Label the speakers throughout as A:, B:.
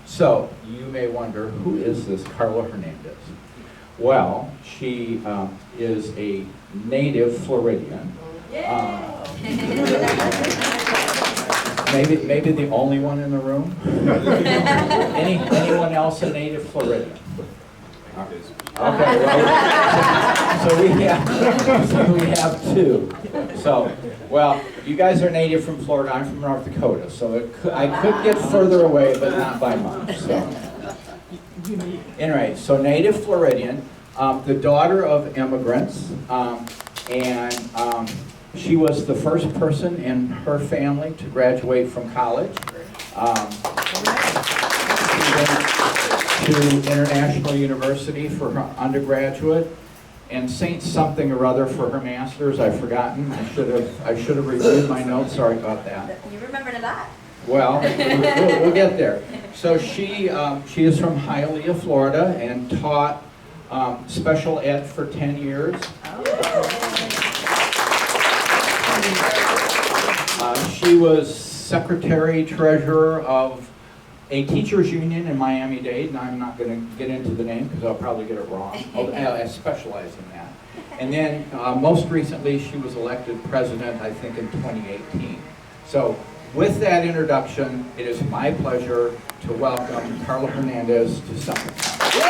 A: So you may wonder, who is this Karla Hernandez? Well, she is a native Floridian. Maybe the only one in the room. Anyone else a native Floridian? Okay, well, so we have two. So, well, you guys are native from Florida. I'm from North Dakota, so I could get further away, but not by much. So, anyway, so native Floridian, the daughter of immigrants, and she was the first person in her family to graduate from college. She went to International University for her undergraduate, and Saint something or other for her master's. I've forgotten. I should have reviewed my notes. Sorry about that.
B: You remembered a lot.
A: Well, we'll get there. So she is from Hialeah, Florida, and taught special ed for 10 years. She was secretary treasurer of a teachers union in Miami-Dade, and I'm not going to get into the name because I'll probably get it wrong. I specialize in that. And then most recently she was elected president, I think, in 2018. So with that introduction, it is my pleasure to welcome Karla Hernandez to Sumter County.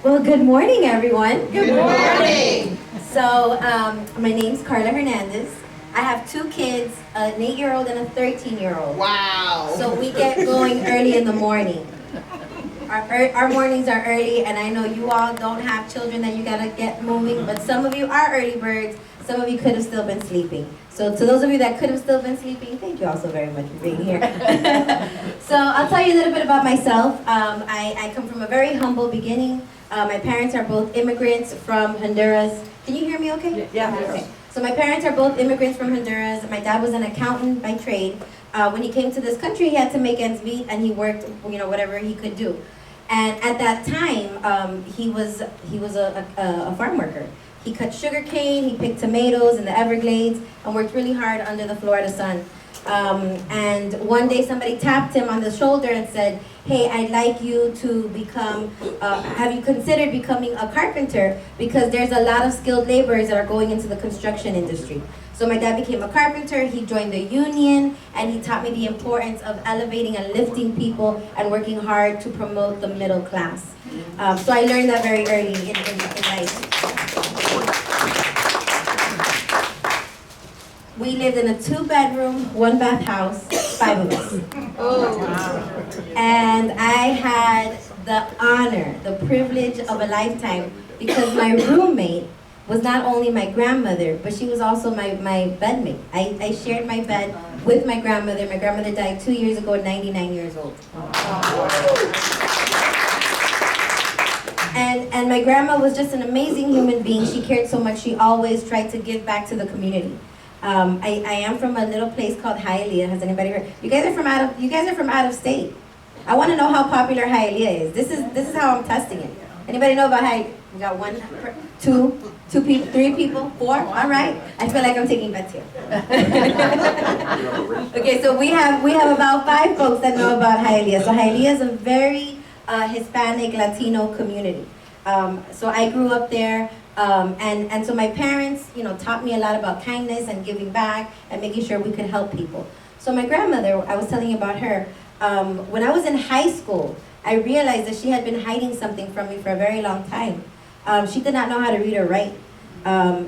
B: Well, good morning, everyone.
C: Good morning.
B: So, my name's Karla Hernandez. I have two kids, an 8-year-old and a 13-year-old.
C: Wow.
B: So we get going early in the morning. Our mornings are early, and I know you all don't have children that you gotta get moving, but some of you are early birds. Some of you could have still been sleeping. So to those of you that could have still been sleeping, thank you all so very much for being here. So I'll tell you a little bit about myself. I come from a very humble beginning. My parents are both immigrants from Honduras. Can you hear me okay?
C: Yeah.
B: Okay. So my parents are both immigrants from Honduras. My dad was an accountant by trade. When he came to this country, he had to make ends meet, and he worked, whatever he could do. And at that time, he was a farm worker. He cut sugar cane, he picked tomatoes in the Everglades, and worked really hard under the Florida sun. And one day somebody tapped him on the shoulder and said, "Hey, I'd like you to become, have you considered becoming a carpenter? Because there's a lot of skilled laborers that are going into the construction industry." So my dad became a carpenter, he joined the union, and he taught me the importance of elevating and lifting people and working hard to promote the middle class. So I learned that very early in life. We lived in a 2-bedroom, 1-bath house, 5 of us.
C: Oh, wow.
B: And I had the honor, the privilege of a lifetime, because my roommate was not only my grandmother, but she was also my bedmate. I shared my bed with my grandmother. My grandmother died 2 years ago at 99 years old. And my grandma was just an amazing human being. She cared so much. She always tried to give back to the community. I am from a little place called Hialeah. Has anybody heard? You guys are from out of state. I want to know how popular Hialeah is. This is how I'm testing it. Anybody know about Hialeah? We got 1, 2 people, 3 people, 4. All right. I feel like I'm taking bets here. Okay, so we have about 5 folks that know about Hialeah. So Hialeah is a very Hispanic Latino community. So I grew up there. And so my parents, taught me a lot about kindness and giving back and making sure we could help people. So my grandmother, I was telling you about her, when I was in high school, I realized that she had been hiding something from me for a very long time. She did not know how to read or write.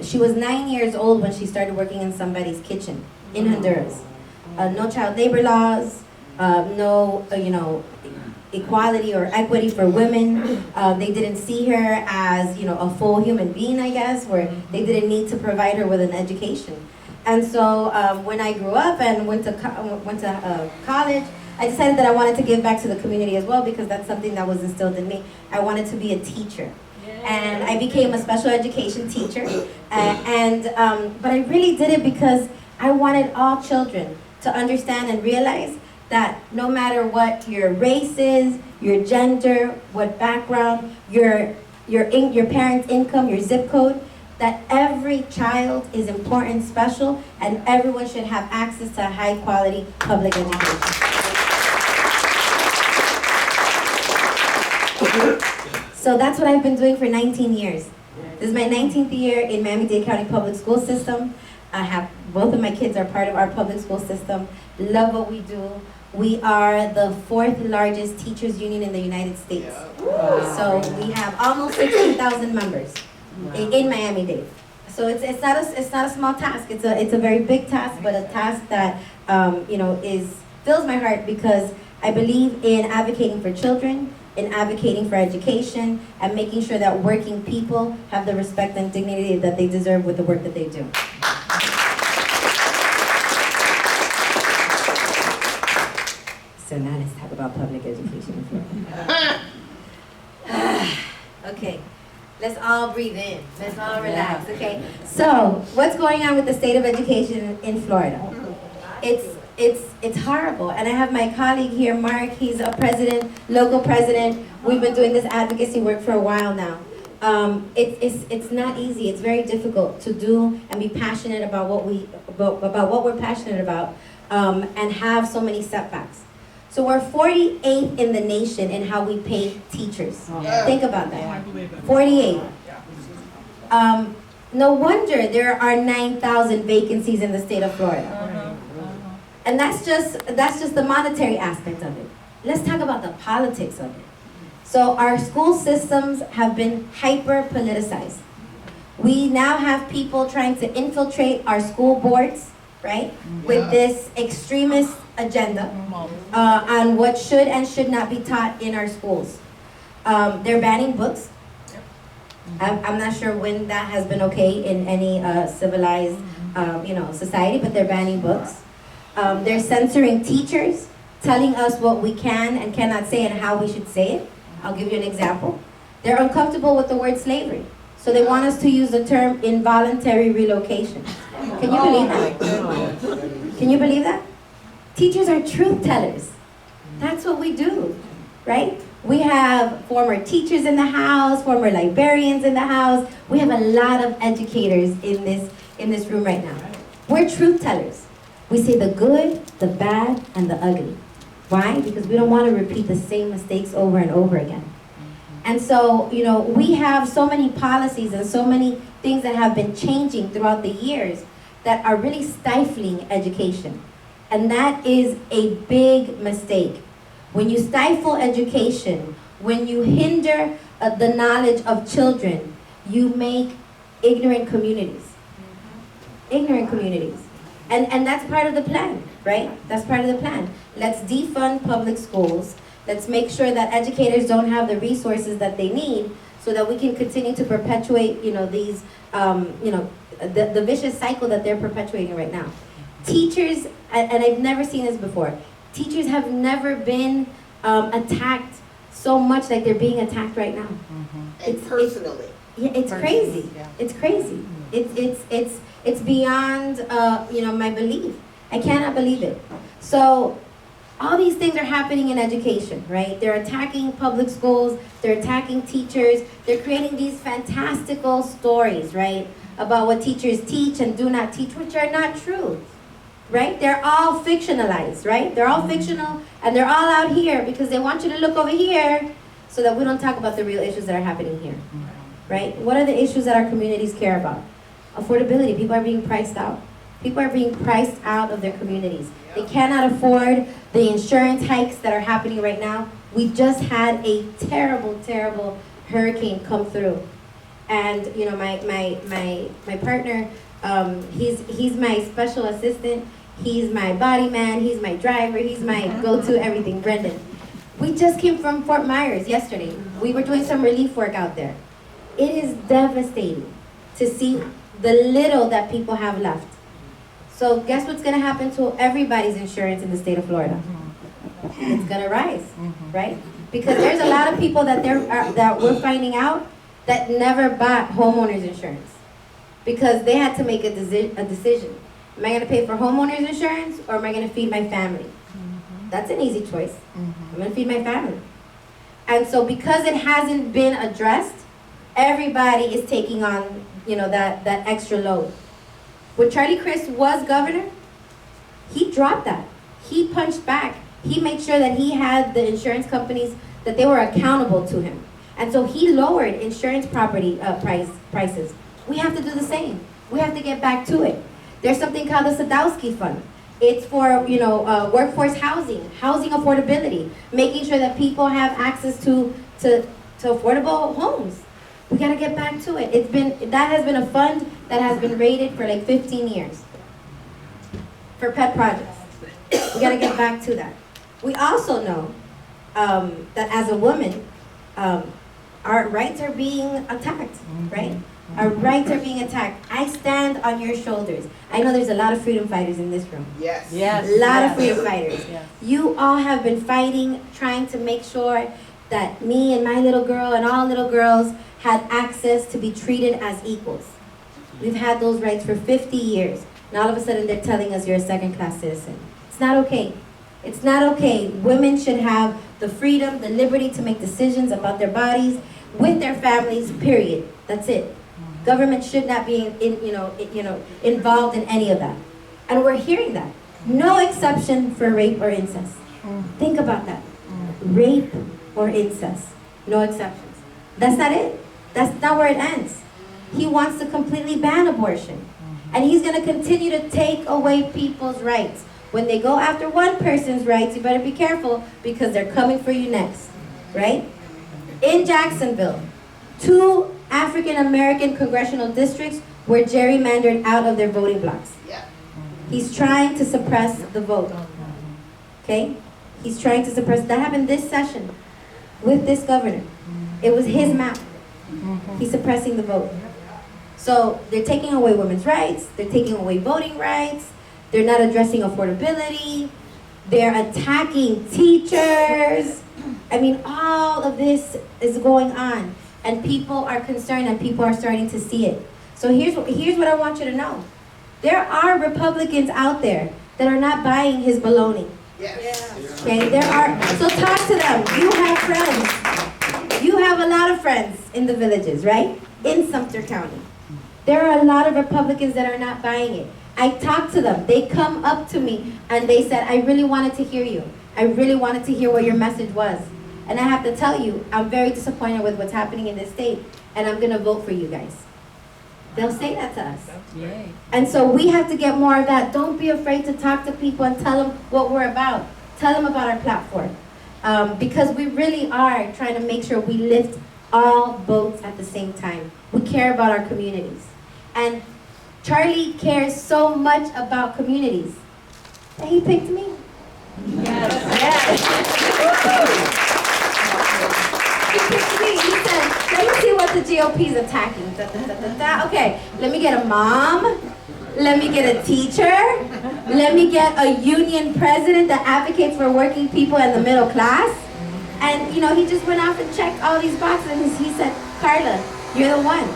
B: She was 9 years old when she started working in somebody's kitchen in Honduras. No child labor laws, no, equality or equity for women. They didn't see her as, a full human being, I guess, where they didn't need to provide her with an education. And so when I grew up and went to college, I decided that I wanted to give back to the community as well, because that's something that was instilled in me. I wanted to be a teacher. And I became a special education teacher. But I really did it because I wanted all children to understand and realize that no matter what your race is, your gender, what background, your parents' income, your zip code, that every child is important, special, and everyone should have access to high quality public education. So that's what I've been doing for 19 years. This is my 19th year in Miami-Dade County Public School System. I have, both of my kids are part of our public school system. Love what we do. We are the 4th largest teachers union in the United States. So we have almost 16,000 members in Miami-Dade. So it's not a small task. It's a very big task, but a task that fills my heart because I believe in advocating for children, in advocating for education, and making sure that working people have the respect and dignity that they deserve with the work that they do. So now let's talk about public education in Florida. Okay, let's all breathe in. Let's all relax, okay? So, what's going on with the state of education in Florida? It's horrible. And I have my colleague here, Mark. He's a president, local president. We've been doing this advocacy work for a while now. It's not easy. It's very difficult to do and be passionate about what we're passionate about, and have so many setbacks. So we're 48th in the nation in how we pay teachers. Think about that. 48. No wonder there are 9,000 vacancies in the state of Florida. And that's just the monetary aspect of it. Let's talk about the politics of it. So our school systems have been hyper politicized. We now have people trying to infiltrate our school boards, right? With this extremist agenda on what should and should not be taught in our schools. They're banning books. I'm not sure when that has been okay in any civilized society, but they're banning books. They're censoring teachers, telling us what we can and cannot say and how we should say it. I'll give you an example. They're uncomfortable with the word slavery, so they want us to use the term involuntary relocation. Can you believe that? Can you believe that? Teachers are truth tellers. That's what we do, right? We have former teachers in the house, former librarians in the house. We have a lot of educators in this room right now. We're truth tellers. We say the good, the bad, and the ugly. Why? Because we don't want to repeat the same mistakes over and over again. And so, we have so many policies and so many things that have been changing throughout the years that are really stifling education. And that is a big mistake. When you stifle education, when you hinder the knowledge of children, you make ignorant communities. Ignorant communities. And that's part of the plan, right? That's part of the plan. Let's defund public schools. Let's make sure that educators don't have the resources that they need so that we can continue to perpetuate, these, the vicious cycle that they're perpetuating right now. Teachers, and I've never seen this before, teachers have never been attacked so much like they're being attacked right now.
C: And personally.
B: It's crazy. It's crazy. It's beyond my belief. I cannot believe it. So all these things are happening in education, right? They're attacking public schools, they're attacking teachers, they're creating these fantastical stories, right? About what teachers teach and do not teach, which are not true, right? They're all fictionalized, right? They're all fictional, and they're all out here because they want you to look over here so that we don't talk about the real issues that are happening here, right? What are the issues that our communities care about? Affordability. People are being priced out. People are being priced out of their communities. They cannot afford the insurance hikes that are happening right now. We just had a terrible, terrible hurricane come through. And my partner, he's my special assistant. He's my body man. He's my driver. He's my go-to everything, Brendan. We just came from Fort Myers yesterday. We were doing some relief work out there. It is devastating to see the little that people have left. So guess what's going to happen to everybody's insurance in the state of Florida? It's going to rise, right? Because there's a lot of people that we're finding out that never bought homeowners insurance because they had to make a decision. Am I going to pay for homeowners insurance or am I going to feed my family? That's an easy choice. I'm going to feed my family. And so because it hasn't been addressed, everybody is taking on, that extra load. When Charlie Crist was governor, he dropped that. He punched back. He made sure that he had the insurance companies, that they were accountable to him. And so he lowered insurance property prices. We have to do the same. We have to get back to it. There's something called the Sadowski Fund. It's for, workforce housing affordability, making sure that people have access to affordable homes. We gotta get back to it. That has been a fund that has been rated for like 15 years for pet projects. We gotta get back to that. We also know that as a woman, our rights are being attacked, right? Our rights are being attacked. I stand on your shoulders. I know there's a lot of freedom fighters in this room.
C: Yes.
B: A lot of freedom fighters. Yes. You all have been fighting, trying to make sure that me and my little girl and all little girls had access to be treated as equals. We've had those rights for 50 years. And all of a sudden they're telling us you're a second-class citizen. It's not okay. It's not okay. Women should have the freedom, the liberty to make decisions about their bodies with their families, period. That's it. Government should not be involved in any of that. And we're hearing that. No exception for rape or incest. Think about that. Rape or incest. No exceptions. That's not it. That's not where it ends. He wants to completely ban abortion. And he's going to continue to take away people's rights. When they go after one person's rights, you better be careful because they're coming for you next. Right? In Jacksonville, 2 African American congressional districts were gerrymandered out of their voting blocks.
C: Yeah.
B: He's trying to suppress the vote. Okay? He's trying to suppress. That happened this session with this governor. It was his map. He's suppressing the vote. So they're taking away women's rights. They're taking away voting rights. They're not addressing affordability. They're attacking teachers. I mean, all of this is going on. And people are concerned and people are starting to see it. So here's what I want you to know. There are Republicans out there that are not buying his baloney.
C: Yes.
B: Okay, there are. So talk to them. You have friends. You have a lot of friends in the villages, right? In Sumter County. There are a lot of Republicans that are not buying it. I talk to them. They come up to me and they said, I really wanted to hear you. I really wanted to hear what your message was. And I have to tell you, I'm very disappointed with what's happening in this state, and I'm going to vote for you guys. They'll say that to us.
D: Yay.
B: And so we have to get more of that. Don't be afraid to talk to people and tell them what we're about. Tell them about our platform. Because we really are trying to make sure we lift all boats at the same time. We care about our communities. And Charlie cares so much about communities that he picked me.
D: Yes.
B: He said, let me see what the GOP is attacking. Okay, let me get a mom. Let me get a teacher. Let me get a union president that advocates for working people and the middle class. And, he just went off and checked all these boxes. And he said, Karla, you're the one.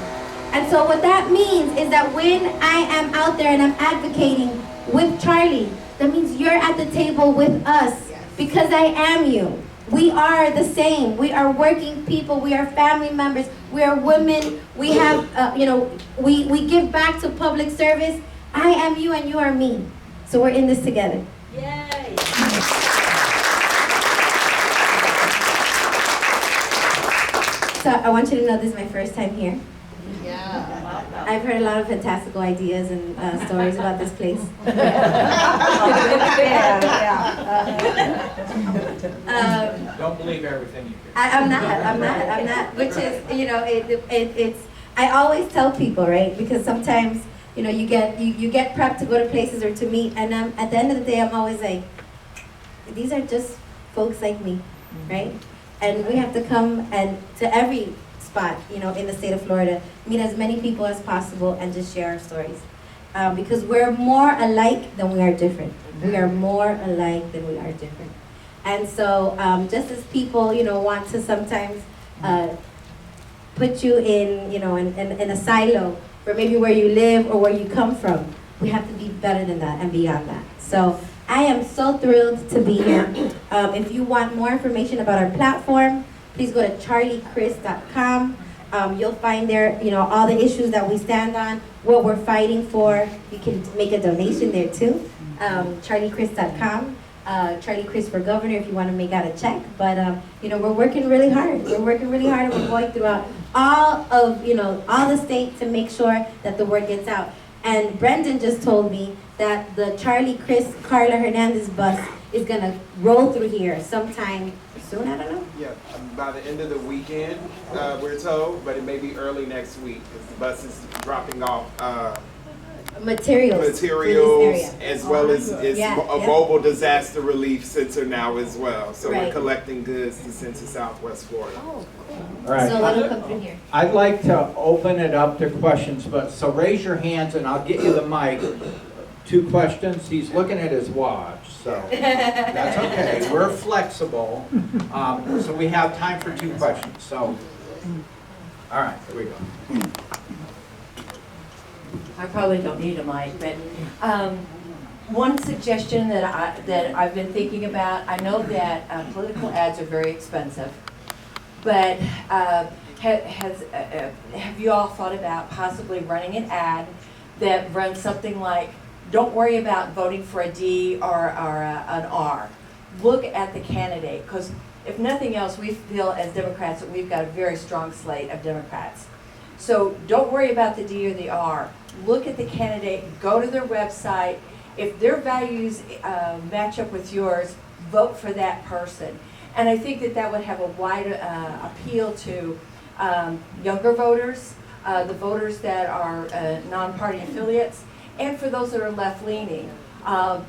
B: And so what that means is that when I am out there and I'm advocating with Charlie, that means you're at the table with us because I am you. We are the same. We are working people. We are family members. We are women. We have, we give back to public service. I am you and you are me. So we're in this together.
D: Yay.
B: So I want you to know this is my first time here.
C: Yeah.
B: I've heard a lot of fantastical ideas and stories about this place.
A: Don't believe everything you hear.
B: I'm not. Which is, it's. I always tell people, right? Because sometimes, you get prepped to go to places or to meet, and at the end of the day, I'm always like, these are just folks like me, right? And we have to come and to every spot, in the state of Florida, meet as many people as possible and just share our stories. Because we're more alike than we are different. We are more alike than we are different. And so just as people, want to sometimes put you in, in a silo for maybe where you live or where you come from, we have to be better than that and beyond that. So I am so thrilled to be here. If you want more information about our platform, please go to charliechrist.com. You'll find there, all the issues that we stand on, what we're fighting for. You can make a donation there too. CharlieChris.com. Charlie Chris for governor if you want to make out a check. But we're working really hard. We're working really hard, and we're going throughout all the state to make sure that the word gets out. And Brendan just told me that the Charlie Chris Karla Hernandez bus is gonna roll through here sometime soon. I don't know.
E: Yeah, by the end of the weekend, we're told, but it may be early next week because the bus is dropping off
B: Materials for this area.
E: as well as
B: Yeah,
E: a
B: yeah.
E: mobile disaster relief center now as well. So
B: Right.
E: we're collecting goods to send to Southwest Florida.
A: All right.
B: So it'll come through here.
A: I'd like to open it up to questions, so raise your hands and I'll get you the mic. 2 questions. He's looking at his watch, so that's okay. We're flexible. So we have time for 2 questions. So, all right, here we go.
D: I probably don't need a mic, but one suggestion that I've been thinking about, I know that political ads are very expensive, but have you all thought about possibly running an ad that runs something like, don't worry about voting for a D or an R. Look at the candidate, because if nothing else, we feel as Democrats that we've got a very strong slate of Democrats. So don't worry about the D or the R. Look at the candidate, go to their website. If their values match up with yours, vote for that person. And I think that would have a wide appeal to younger voters, the voters that are non-party affiliates, and for those that are left-leaning.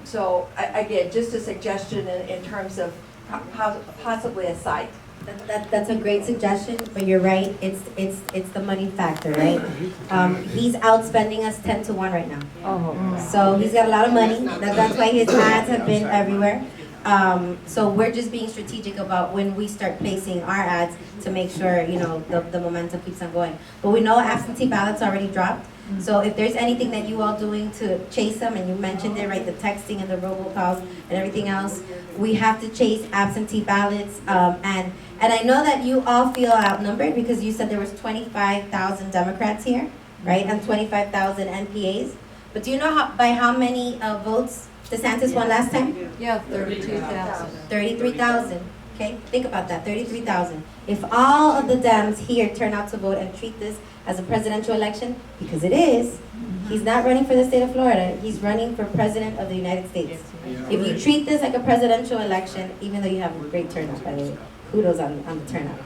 D: So again, just a suggestion in terms of possibly a site.
B: That's a great suggestion, but you're right. It's the money factor, right? He's outspending us 10 to 1 right now. So he's got a lot of money. That's why his ads have been everywhere. So we're just being strategic about when we start placing our ads to make sure the momentum keeps on going. But we know absentee ballots already dropped. So if there's anything that you all doing to chase them, and you mentioned it, right, the texting and the robocalls and everything else, we have to chase absentee ballots. And I know that you all feel outnumbered because you said there was 25,000 Democrats here, right, and 25,000 NPAs. But do you know by how many votes DeSantis won last time?
C: Yeah, 32,000.
B: 33,000. Okay, think about that, 33,000. If all of the Dems here turn out to vote and treat this as a presidential election, because it is, he's not running for the state of Florida, he's running for president of the United States. If you treat this like a presidential election, even though you have a great turnout, by the way, kudos on the turnout,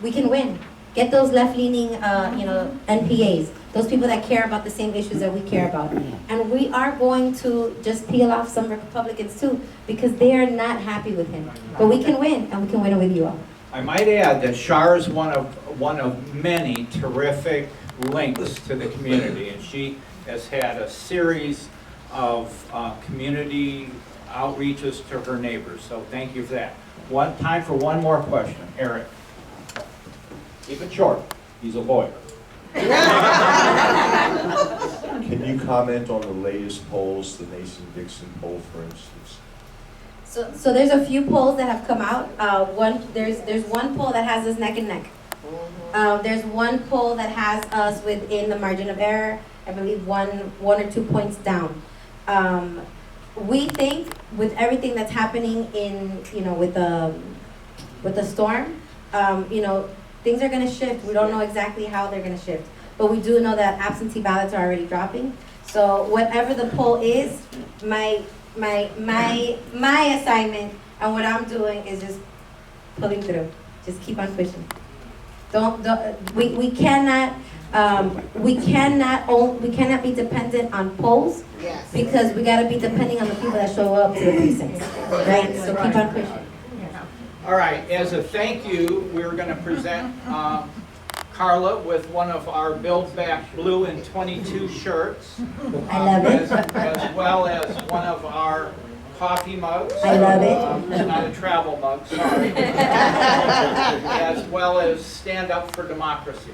B: we can win. Get those left-leaning, NPAs, those people that care about the same issues that we care about. And we are going to just peel off some Republicans too, because they are not happy with him. But we can win, and we can win it with you all.
A: I might add that Shar is one of many terrific links to the community, and she has had a series of community outreaches to her neighbors. So thank you for that. Time for one more question, Eric. Keep it short. He's a lawyer.
F: Can you comment on the latest polls, the Mason-Dixon poll, for instance?
B: So there's a few polls that have come out. There's one poll that has us neck and neck. There's one poll that has us within the margin of error. I believe one or 2 points down. We think with everything that's happening with the storm, things are going to shift. We don't know exactly how they're going to shift, but we do know that absentee ballots are already dropping. So whatever the poll is, my assignment and what I'm doing is just pulling through. Just keep on pushing. We cannot be dependent on polls,
C: Yes.
B: because we got to be depending on the people that show up to the precincts, right? So keep on pushing.
A: All right, as a thank you, we're going to present Karla with one of our Build Back Blue and 22 shirts.
B: I love it.
A: As well as one of our coffee mugs.
B: I love it.
A: It's not a travel mug, sorry. As well as Stand Up for Democracy.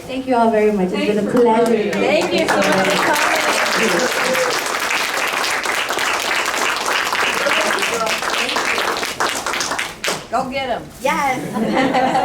B: Thank you all very much. It's been a pleasure.
D: Thank you so much for coming.
C: Go get them.
B: Yes.